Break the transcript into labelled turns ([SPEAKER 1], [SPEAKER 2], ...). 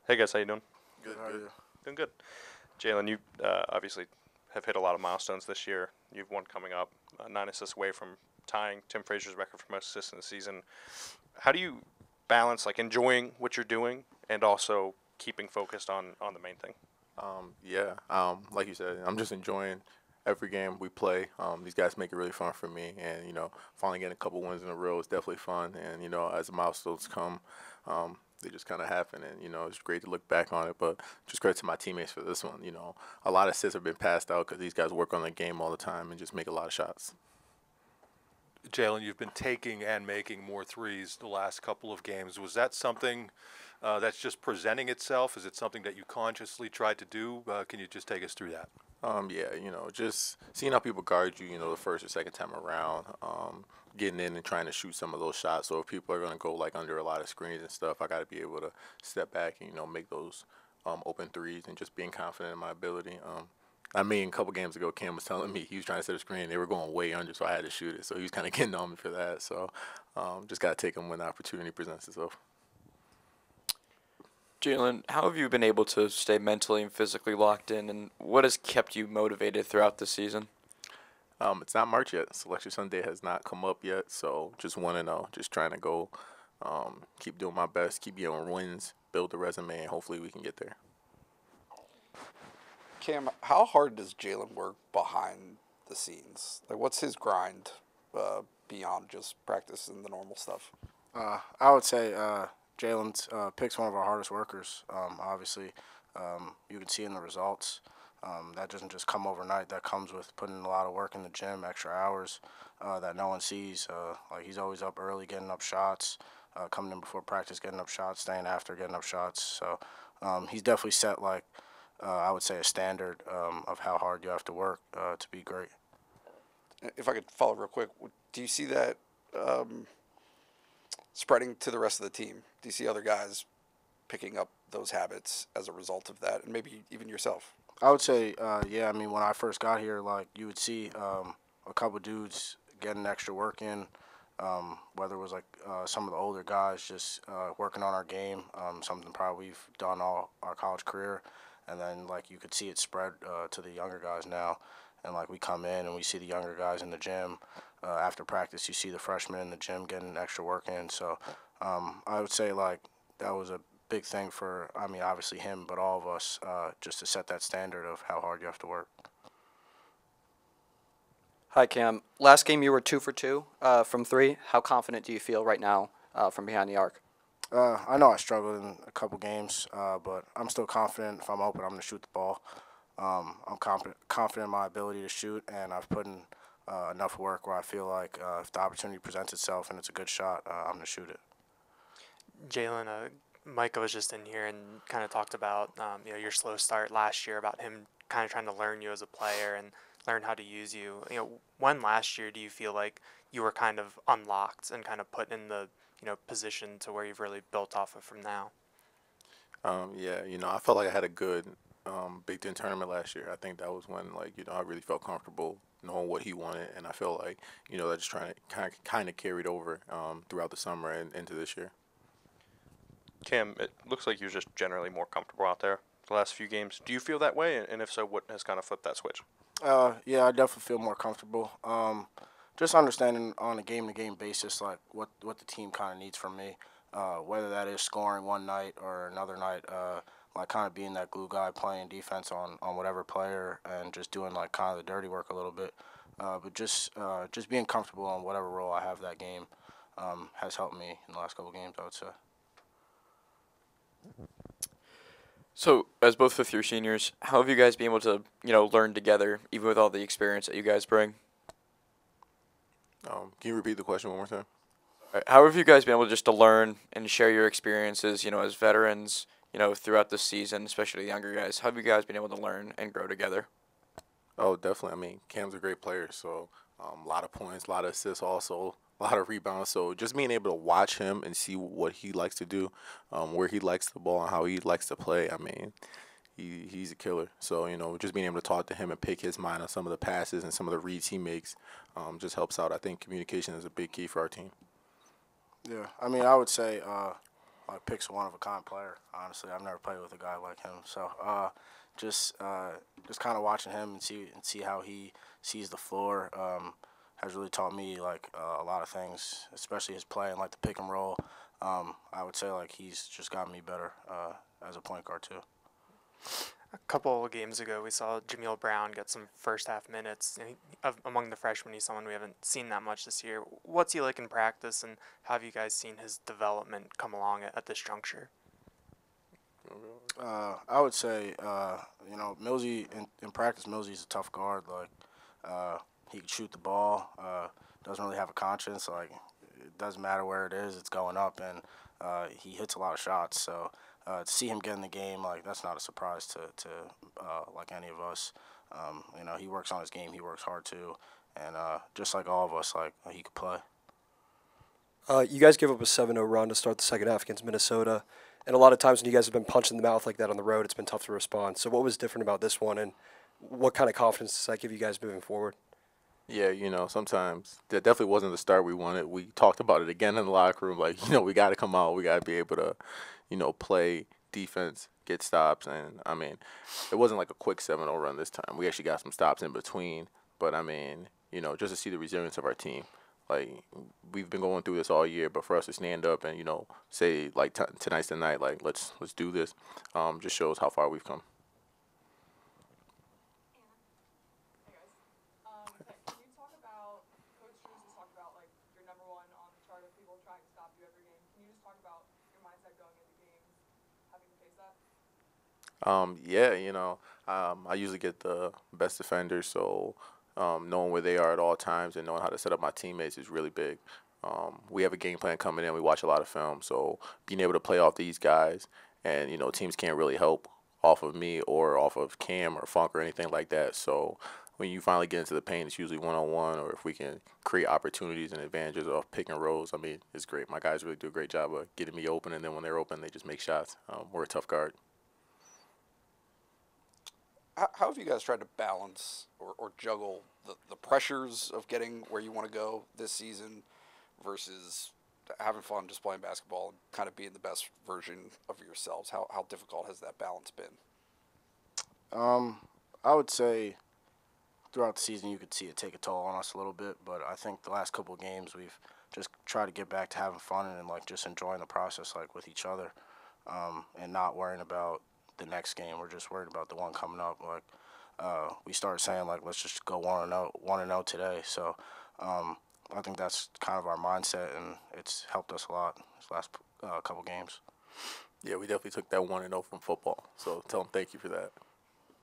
[SPEAKER 1] Hey guys, how you doing?
[SPEAKER 2] Good, how are you?
[SPEAKER 1] Doing good. Jalen, you obviously have hit a lot of milestones this year. You've one coming up, 9 assists away from tying Tim Frazier's record for most assists in the season. How do you balance like enjoying what you're doing and also keeping focused on the main thing?
[SPEAKER 2] Like you said, I'm just enjoying every game we play. These guys make it really fun for me, and finally getting a couple wins in a row is definitely fun. And as the milestones come, they just kind of happen, and it's great to look back on it. But just credit to my teammates for this one. A lot of assists have been passed out because these guys work on the game all the time and just make a lot of shots.
[SPEAKER 3] Jalen, you've been taking and making more threes the last couple of games. Was that something that's just presenting itself? Is it something that you consciously tried to do? Can you just take us through that?
[SPEAKER 2] Just seeing how people guard you, the first or second time around, getting in and trying to shoot some of those shots. So if people are going to go like under a lot of screens and stuff, I got to be able to step back and, make those open threes and just being confident in my ability. A couple games ago, Cam was telling me he was trying to set a screen. They were going way under, so I had to shoot it. So he was kind of getting on me for that. So just got to take them when the opportunity presents itself.
[SPEAKER 4] Jalen, how have you been able to stay mentally and physically locked in, and what has kept you motivated throughout the season?
[SPEAKER 2] It's not March yet. Selection Sunday has not come up yet, so just want to know. Just trying to go, keep doing my best, keep getting wins, build the resume, and hopefully we can get there.
[SPEAKER 5] Cam, how hard does Jalen work behind the scenes? Like, what's his grind beyond just practice and the normal stuff?
[SPEAKER 6] I would say Jalen's Pick's one of our hardest workers. Obviously, you can see in the results. That doesn't just come overnight. That comes with putting a lot of work in the gym, extra hours that no one sees. Like he's always up early, getting up shots, coming in before practice, getting up shots, staying after, getting up shots. So he's definitely set I would say a standard of how hard you have to work to be great.
[SPEAKER 5] If I could follow real quick, do you see that spreading to the rest of the team? Do you see other guys picking up those habits as a result of that, and maybe even yourself?
[SPEAKER 6] I would say, yeah. I mean, when I first got here, you would see a couple dudes getting extra work in, whether it was some of the older guys just working on our game, something probably we've done all our college career, and then you could see it spread to the younger guys now, and we come in and we see the younger guys in the gym. After practice, you see the freshmen in the gym getting extra work in. So I would say that was a big thing for, obviously him, but all of us, just to set that standard of how hard you have to work.
[SPEAKER 7] Hi, Cam. Last game you were 2 for 2 from 3. How confident do you feel right now from behind the arc?
[SPEAKER 6] I know I struggled in a couple games, but I'm still confident. If I'm open, I'm going to shoot the ball. I'm confident in my ability to shoot, and I've put in enough work where I feel like if the opportunity presents itself and it's a good shot, I'm going to shoot it.
[SPEAKER 8] Jalen, Micah was just in here and kind of talked about your slow start last year, about him kind of trying to learn you as a player and learn how to use you. When last year do you feel like you were kind of unlocked and kind of put in the position to where you've really built off of from now?
[SPEAKER 2] I felt like I had a good Big Ten tournament last year. I think that was when I really felt comfortable knowing what he wanted, and I felt like that just trying to kind of carried over throughout the summer and into this year.
[SPEAKER 1] Cam, it looks like you're just generally more comfortable out there the last few games. Do you feel that way? And if so, what has kind of flipped that switch?
[SPEAKER 6] Yeah, I definitely feel more comfortable. Just understanding on a game-to-game basis, what the team kind of needs from me, whether that is scoring one night or another night, kind of being that glue guy, playing defense on whatever player, and just doing kind of the dirty work a little bit. But just being comfortable on whatever role I have that game has helped me in the last couple games, I would say.
[SPEAKER 4] So, as both fifth-year seniors, how have you guys been able to, learn together, even with all the experience that you guys bring?
[SPEAKER 2] Can you repeat the question one more time?
[SPEAKER 4] How have you guys been able just to learn and share your experiences, as veterans, throughout the season, especially the younger guys? How have you guys been able to learn and grow together?
[SPEAKER 2] Oh, definitely. Cam's a great player, so a lot of points, a lot of assists also, a lot of rebounds. So just being able to watch him and see what he likes to do, where he likes the ball and how he likes to play, he's a killer. So, just being able to talk to him and pick his mind on some of the passes and some of the reads he makes just helps out. I think communication is a big key for our team.
[SPEAKER 6] Yeah, I would say like Pick's a one-of-a-kind player. Honestly, I've never played with a guy like him. So just kind of watching him and see how he sees the floor has really taught me like a lot of things, especially his play and like the pick and roll. I would say like he's just gotten me better as a point guard too.
[SPEAKER 8] A couple of games ago, we saw Jameel Brown get some first half minutes. Among the freshmen, he's someone we haven't seen that much this year. What's he like in practice, and how have you guys seen his development come along at this juncture?
[SPEAKER 6] I would say, Millsy, in practice, Millsy's a tough guard. Like, he can shoot the ball, doesn't really have a conscience. Like, it doesn't matter where it is, it's going up, and he hits a lot of shots. So to see him get in the game, like, that's not a surprise to like any of us. He works on his game, he works hard too, and just like all of us, like, he could play.
[SPEAKER 9] You guys gave up a 7-0 run to start the second half against Minnesota. And a lot of times when you guys have been punched in the mouth like that on the road, it's been tough to respond. So what was different about this one, and what kind of confidence does that give you guys moving forward?
[SPEAKER 2] Yeah, sometimes that definitely wasn't the start we wanted. We talked about it again in the locker room. Like, we got to come out. We got to be able to, play defense, get stops. And, I mean, it wasn't like a quick 7-0 run this time. We actually got some stops in between. But, I mean, just to see the resilience of our team. Like, we've been going through this all year, but for us to stand up and, say, like, tonight's the night, like, let's do this, just shows how far we've come.
[SPEAKER 10] Hey, guys. Can you talk about, Coach Drews has talked about, like, you're number one on the chart of people trying to stop you every game. Can you just talk about your mindset going into games, having to face that?
[SPEAKER 2] I usually get the best defenders, so knowing where they are at all times and knowing how to set up my teammates is really big. We have a game plan coming in. We watch a lot of film, so being able to play off these guys and, teams can't really help off of me or off of Cam or Funk or anything like that. So when you finally get into the paint, it's usually one-on-one, or if we can create opportunities and advantages off pick and rolls, I mean, it's great. My guys really do a great job of getting me open, and then when they're open, they just make shots. We're a tough guard.
[SPEAKER 5] How have you guys tried to balance or juggle the pressures of getting where you want to go this season versus having fun just playing basketball and kind of being the best version of yourselves? How difficult has that balance been?
[SPEAKER 6] I would say throughout the season you could see it take a toll on us a little bit, but I think the last couple of games we've just tried to get back to having fun and like just enjoying the process like with each other, and not worrying about the next game. We're just worried about the one coming up. Like we started saying like let's just go 1-0 today. So I think that's kind of our mindset, and it's helped us a lot this last couple games.
[SPEAKER 2] Yeah, we definitely took that 1-0 from football. So tell them thank you for that.